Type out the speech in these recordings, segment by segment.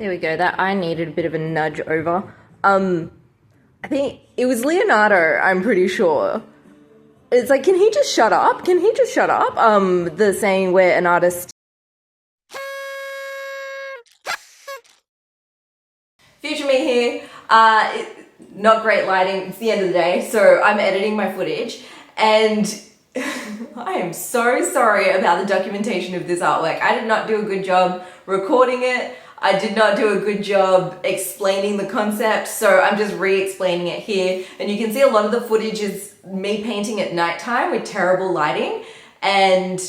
There we go. That eye needed a bit of a nudge over. I think it was Leonardo, I'm pretty sure. It's like, can he just shut up? Can he just shut up? The saying where an artist... Future me here. Not great lighting. It's the end of the day, so I'm editing my footage. And I am so sorry about the documentation of this artwork. I did not do a good job recording it. I did not do a good job explaining the concept, so I'm just re-explaining it here. And you can see a lot of the footage is me painting at nighttime with terrible lighting. And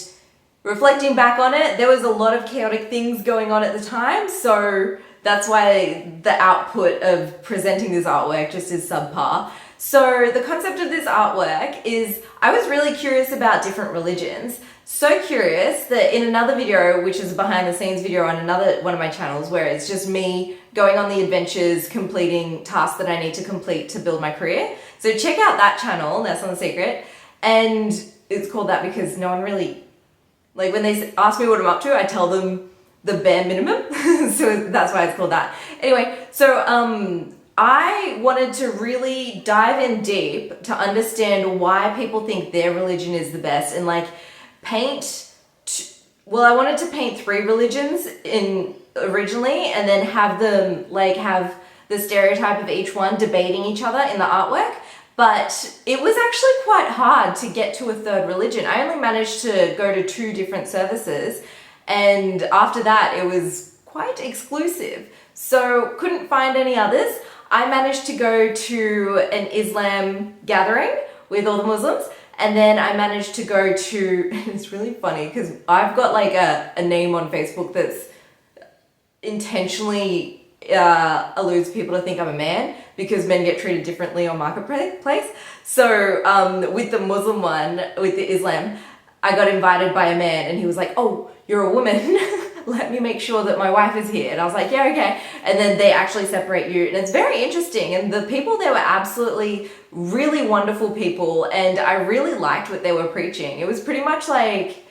reflecting back on it, there was a lot of chaotic things going on at the time, so that's why the output of presenting this artwork just is subpar. So the concept of this artwork is, I was really curious about different religions. So curious that in another video, which is a behind the scenes video on another one of my channels, where it's just me going on the adventures, completing tasks that I need to complete to build my career. So check out that channel, that's not a secret. And it's called that because no one really, like when they ask me what I'm up to, I tell them the bare minimum. So that's why it's called that. Anyway, so I wanted to really dive in deep to understand why people think their religion is the best and like paint, well, I wanted to paint 3 religions originally and then have them like have the stereotype of each one debating each other in the artwork. But it was actually quite hard to get to a 3rd religion. I only managed to go to 2 different services, and after that it was quite exclusive. So couldn't find any others. I managed to go to an Islam gathering with all the Muslims, and then I managed to go to, it's really funny because I've got like a name on Facebook that's intentionally alludes people to think I'm a man because men get treated differently on Marketplace. So with the Muslim one, with the Islam, I got invited by a man and he was like, oh, you're a woman. Let me make sure that my wife is here. And I was like, yeah, okay. And then they actually separate you. And it's very interesting. And the people there were absolutely really wonderful people. And I really liked what they were preaching. It was pretty much like,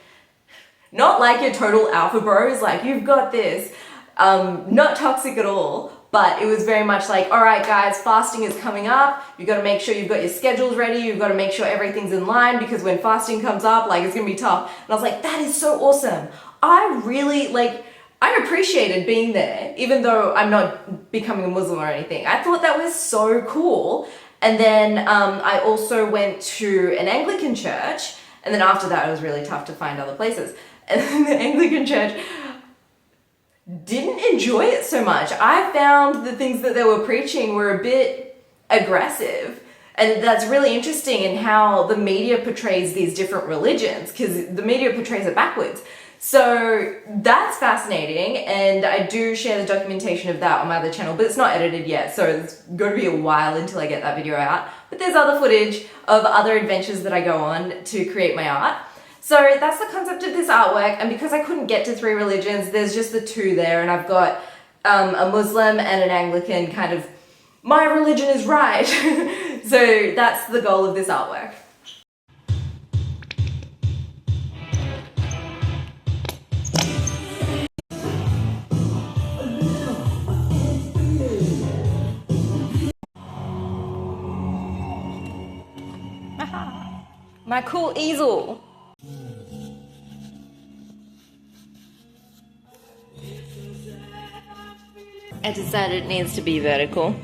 not like your total alpha bros, like you've got this, not toxic at all. But it was very much like, all right, guys, fasting is coming up. You've got to make sure you've got your schedules ready. You've got to make sure everything's in line because when fasting comes up, like it's going to be tough. And I was like, that is so awesome. I really, like, I appreciated being there, even though I'm not becoming a Muslim or anything. I thought that was so cool. And then I also went to an Anglican church. And then after that, it was really tough to find other places. And then the Anglican church didn't enjoy it so much. I found the things that they were preaching were a bit aggressive. And that's really interesting in how the media portrays these different religions, because the media portrays it backwards. So that's fascinating, and I do share the documentation of that on my other channel, but it's not edited yet, so it's going to be a while until I get that video out. But there's other footage of other adventures that I go on to create my art. So that's the concept of this artwork, and because I couldn't get to 3 religions, there's just the 2 there, and I've got a Muslim and an Anglican kind of, my religion is right. So that's the goal of this artwork. My cool easel. I decided it needs to be vertical.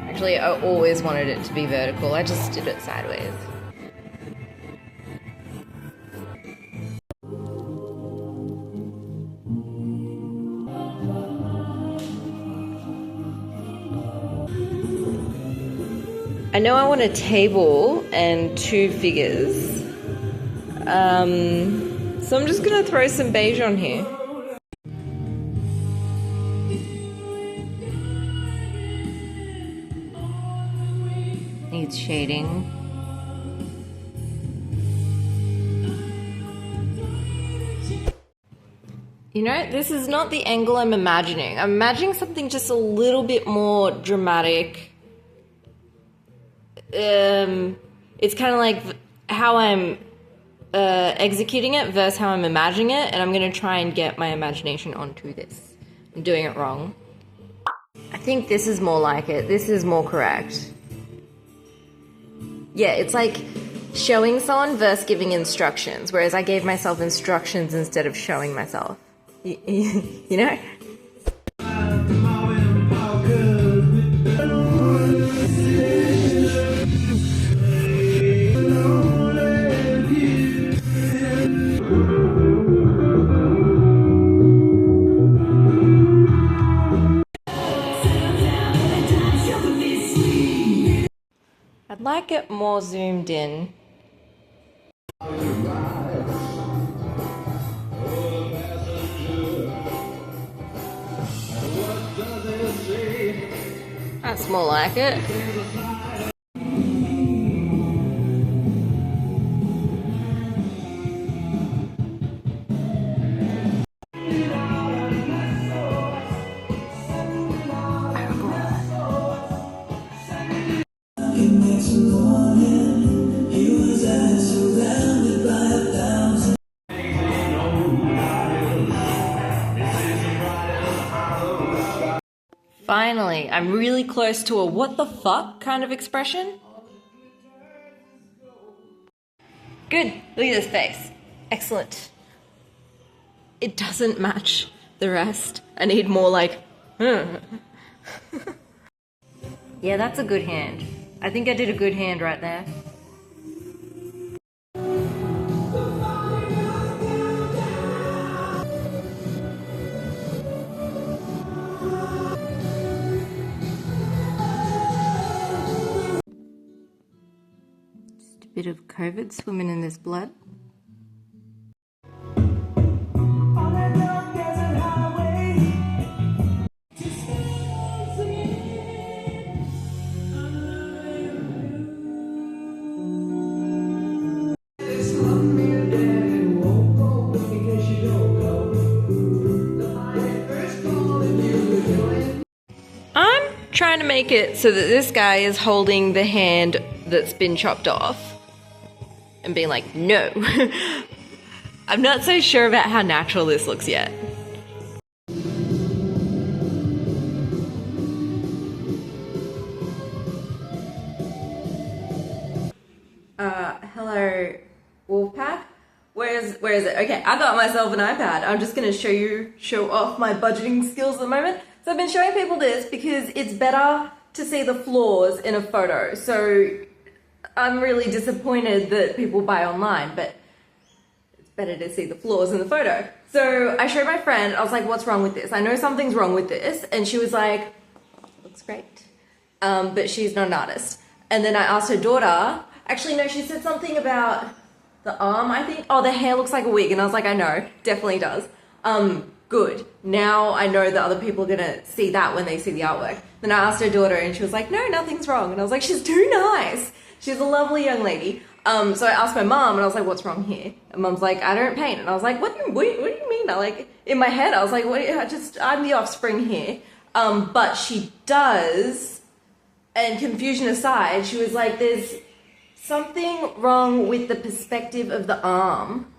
Actually, I always wanted it to be vertical. I just did it sideways. I know I want a table and 2 figures. So I'm just gonna throw some beige on here. Needs shading. You know, this is not the angle I'm imagining. I'm imagining something just a little bit more dramatic. It's kind of like how I'm executing it versus how I'm imagining it, and I'm gonna try and get my imagination onto this. I'm doing it wrong. I think this is more like it. This is more correct. Yeah, it's like showing someone versus giving instructions, whereas I gave myself instructions instead of showing myself. You know? I'd like it more zoomed in. That's more like it. Finally, I'm really close to a what the fuck kind of expression. Good, look at this face. Excellent. It doesn't match the rest. I need more like, Yeah, that's a good hand. I think I did a good hand right there. Just a bit of COVID swimming in this blood. Trying to make it so that this guy is holding the hand that's been chopped off and being like, no. I'm not so sure about how natural this looks yet. Hello, Wolfpack. Where is it? Okay, I got myself an iPad. I'm just gonna show off my budgeting skills at the moment. So I've been showing people this because it's better to see the flaws in a photo. So I'm really disappointed that people buy online, but it's better to see the flaws in the photo. So I showed my friend, I was like, what's wrong with this? I know something's wrong with this. And she was like, looks great. But she's not an artist. And then I asked her daughter, actually no, she said something about the arm, I think. Oh, the hair looks like a wig. And I was like, I know, definitely does. Good. Now I know that other people are gonna see that when they see the artwork. Then I asked her daughter and she was like, no, nothing's wrong. And I was like, she's too nice. She's a lovely young lady. So I asked my mom and I was like, what's wrong here? And mom's like, I don't paint. And I was like, what do you mean? I like, in my head, I was like, I'm the offspring here. But she does, and confusion aside, she was like, there's something wrong with the perspective of the arm.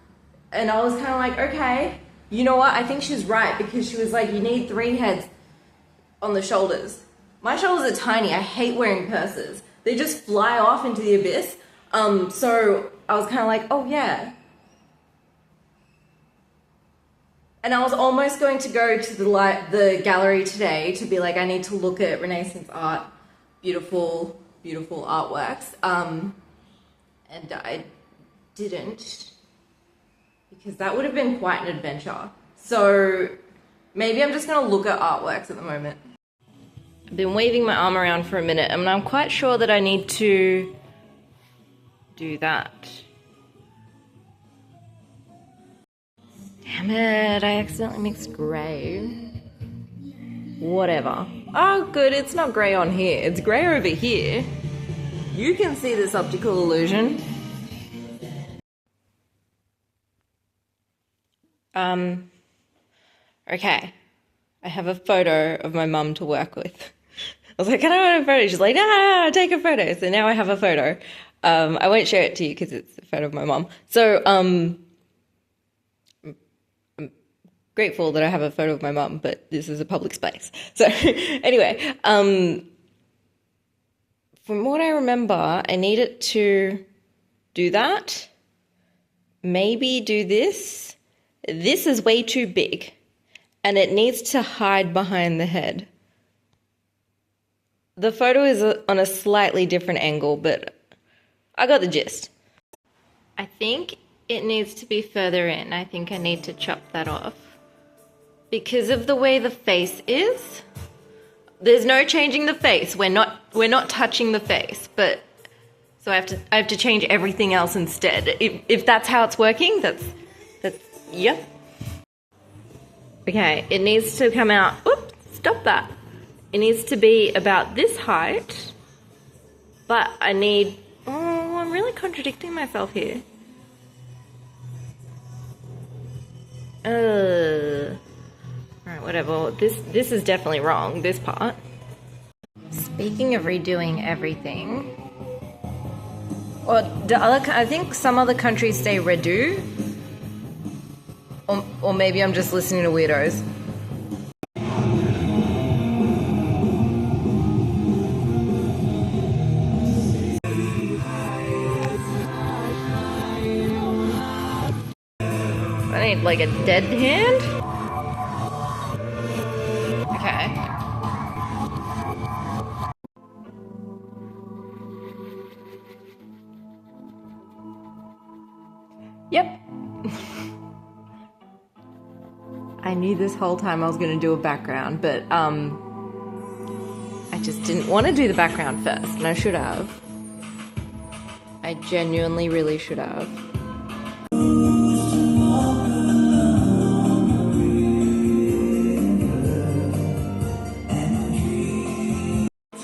And I was kind of like, okay. You know what? I think she's right, because she was like, you need 3 heads on the shoulders. My shoulders are tiny. I hate wearing purses. They just fly off into the abyss. So I was kind of like, oh yeah. And I was almost going to go to the gallery today to be like, I need to look at Renaissance art. Beautiful, beautiful artworks. And I didn't, because that would have been quite an adventure. So maybe I'm just gonna look at artworks at the moment. I've been waving my arm around for a minute and I'm quite sure that I need to do that. Damn it, I accidentally mixed grey. Whatever. Oh good, it's not grey on here, it's grey over here. You can see this optical illusion. Okay, I have a photo of my mum to work with. I was like, I don't want a photo. She's like, no, take a photo. So now I have a photo. I won't share it to you because it's a photo of my mom. So, I'm grateful that I have a photo of my mum, but this is a public space. So anyway, from what I remember, I needed to do that. Maybe do this. This is way too big and it needs to hide behind the head. The photo is on a slightly different angle, but I got the gist. I think it needs to be further in. I think I need to chop that off. Because of the way the face is, there's no changing the face. We're not touching the face, but so I have to change everything else instead. If that's how it's working, that's yep. Okay, it needs to come out. Oops, stop that. It needs to be about this height, but I need. Oh, I'm really contradicting myself here. Alright, whatever. This is definitely wrong, this part. Speaking of redoing everything, I think some other countries say redo, or maybe I'm just listening to weirdos. I need like a dead hand? Okay. Yep. I knew this whole time I was going to do a background, but I just didn't want to do the background first, and I should have. I genuinely really should have.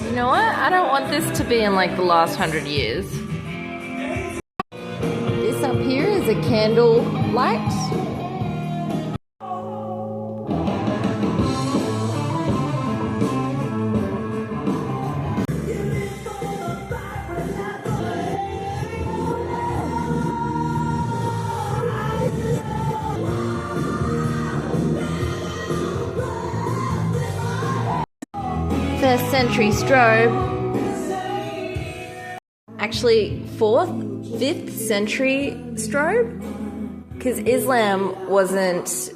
You know what? I don't want this to be in like the last 100 years. This up here is a candle light. First century strobe. Actually, 4th, 5th century strobe? Because Islam wasn't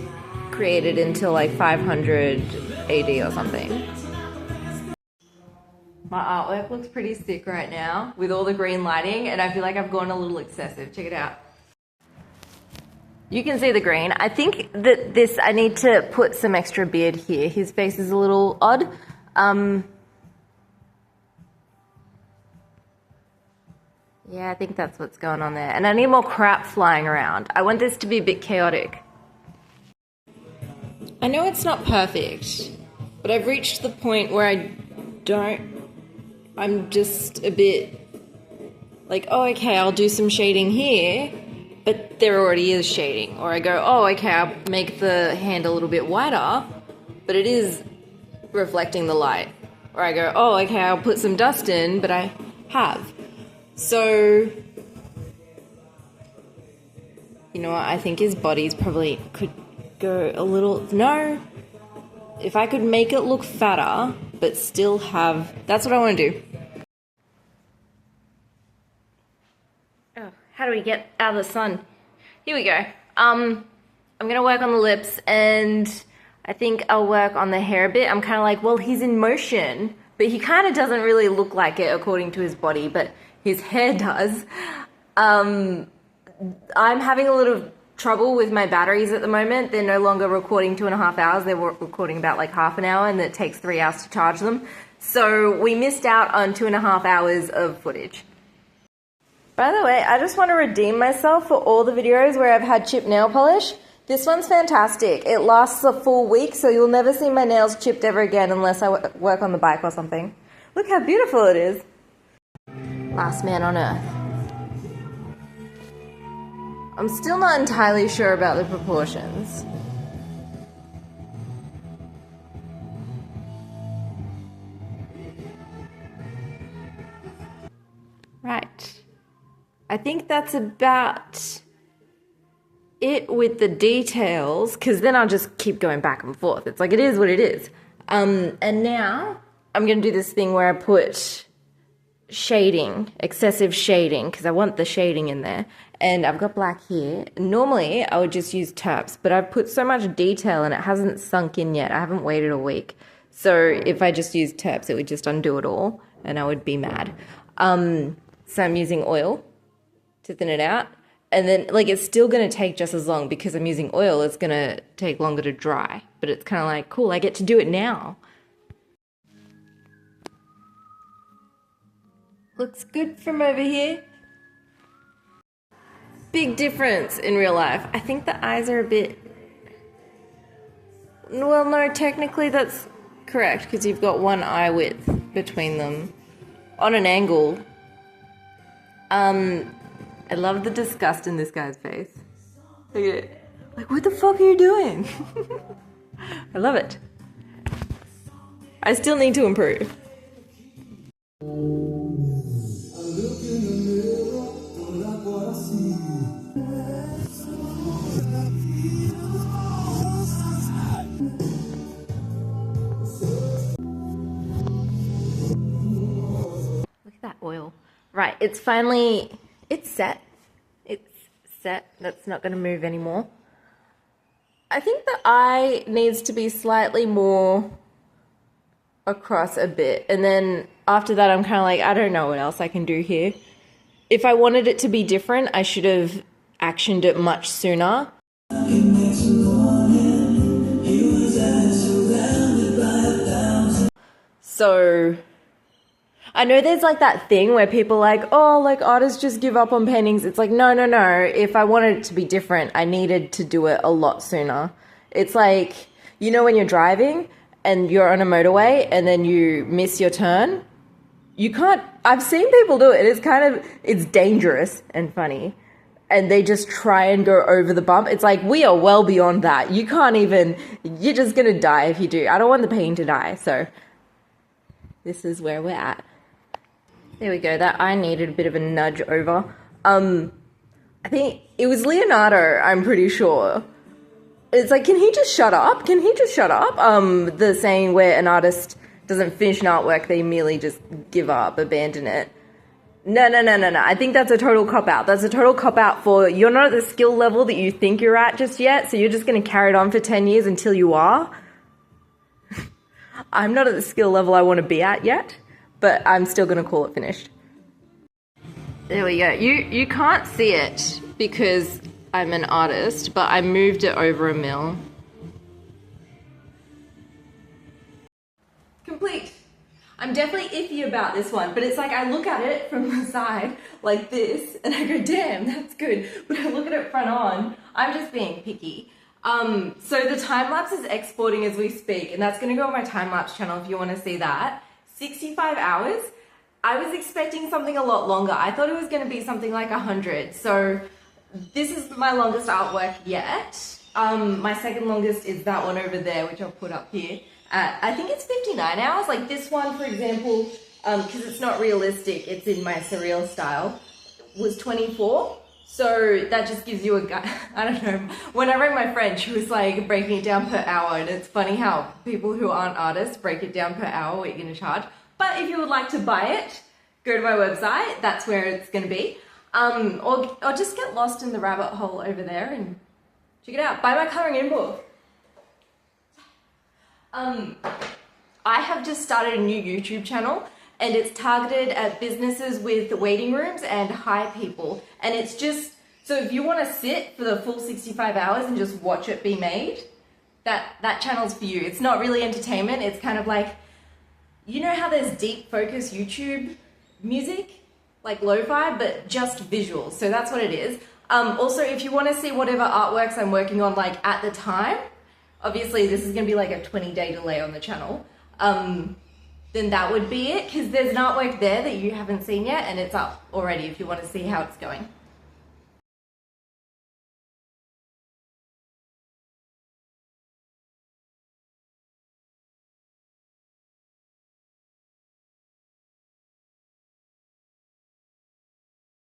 created until like 500 AD or something. My artwork looks pretty sick right now with all the green lighting, and I feel like I've gone a little excessive. Check it out. You can see the green. I think that I need to put some extra beard here. His face is a little odd. Yeah, I think that's what's going on there. And I need more crap flying around. I want this to be a bit chaotic. I know it's not perfect, but I've reached the point where I'm just a bit like, oh, okay, I'll do some shading here, but there already is shading. Or I go, oh, okay, I'll make the hand a little bit wider, but it is reflecting the light. Or I go, oh, okay, I'll put some dust in, but I have. So, you know what, I think his body's probably could go a little, no, if I could make it look fatter, but still have, that's what I want to do. Oh, how do we get out of the sun? Here we go. I'm going to work on the lips, and I think I'll work on the hair a bit. I'm kind of like, well, he's in motion, but he kind of doesn't really look like it according to his body, but his hair does. I'm having a little trouble with my batteries at the moment. They're no longer recording 2.5 hours. They're recording about like half an hour, and it takes 3 hours to charge them. So we missed out on 2.5 hours of footage. By the way, I just want to redeem myself for all the videos where I've had chipped nail polish. This one's fantastic. It lasts a full week, so you'll never see my nails chipped ever again unless I work on the bike or something. Look how beautiful it is. Last man on earth. I'm still not entirely sure about the proportions. Right. I think that's about it with the details, because then I'll just keep going back and forth. It's like, it is what it is. And now I'm going to do this thing where I put shading, excessive shading, because I want the shading in there. And I've got black here. Normally I would just use terps, but I've put so much detail and it hasn't sunk in yet. I haven't waited a week. So if I just use terps, it would just undo it all and I would be mad. So I'm using oil to thin it out. And then, like, it's still going to take just as long because I'm using oil. It's going to take longer to dry. But it's kind of like, cool, I get to do it now. Looks good from over here. Big difference in real life. I think the eyes are a bit... Well, no, technically that's correct because you've got one eye width between them on an angle. I love the disgust in this guy's face. Look at it. Like, what the fuck are you doing? I love it. I still need to improve. Look at that oil. Right, it's finally... It's set. It's set. That's not going to move anymore. I think the eye needs to be slightly more across a bit. And then after that, I'm kind of like, I don't know what else I can do here. If I wanted it to be different, I should have actioned it much sooner. So... I know there's like that thing where people are like, oh, like artists just give up on paintings. It's like, no. If I wanted it to be different, I needed to do it a lot sooner. It's like, you know, when you're driving and you're on a motorway and then you miss your turn, you can't, I've seen people do it. It's dangerous and funny. And they just try and go over the bump. It's like, we are well beyond that. You can't even, you're just going to die if you do. I don't want the painting to die. So this is where we're at. There we go, that eye needed a bit of a nudge over. I think it was Leonardo, I'm pretty sure. It's like, can he just shut up? The saying where an artist doesn't finish an artwork, they merely just give up, abandon it. No. I think that's a total cop-out. That's a total cop-out for, you're not at the skill level that you think you're at just yet, so you're just going to carry it on for 10 years until you are. I'm not at the skill level I want to be at yet. But I'm still going to call it finished. There we go. You can't see it because I'm an artist, but I moved it over a mil. Complete. I'm definitely iffy about this one, but it's like I look at it from the side like this and I go, damn, that's good. But I look at it front on. I'm just being picky. So the time-lapse is exporting as we speak, and that's going to go on my time-lapse channel if you want to see that. 65 hours. I was expecting something a lot longer. I thought it was going to be something like 100. So this is my longest artwork yet. My second longest is that one over there, which I'll put up here. I think it's 59 hours. Like this one, for example, because it's not realistic, it's in my surreal style, was 24. So that just gives you a, I don't know, when I rang my friend, she was like breaking it down per hour, and it's funny how people who aren't artists break it down per hour, what you're going to charge. But if you would like to buy it, go to my website, that's where it's going to be. Or just get lost in the rabbit hole over there and check it out. Buy my colouring in book. I have just started a new YouTube channel, and it's targeted at businesses with waiting rooms and hire people. And it's just, so if you want to sit for the full 65 hours and just watch it be made, that channel's for you. It's not really entertainment. It's kind of like, you know how there's deep focus YouTube music, like lo-fi, but just visuals. So that's what it is. Also, if you want to see whatever artworks I'm working on, like at the time, obviously this is going to be like a 20-day delay on the channel. Then that would be it, because there's an artwork there that you haven't seen yet, and it's up already if you want to see how it's going.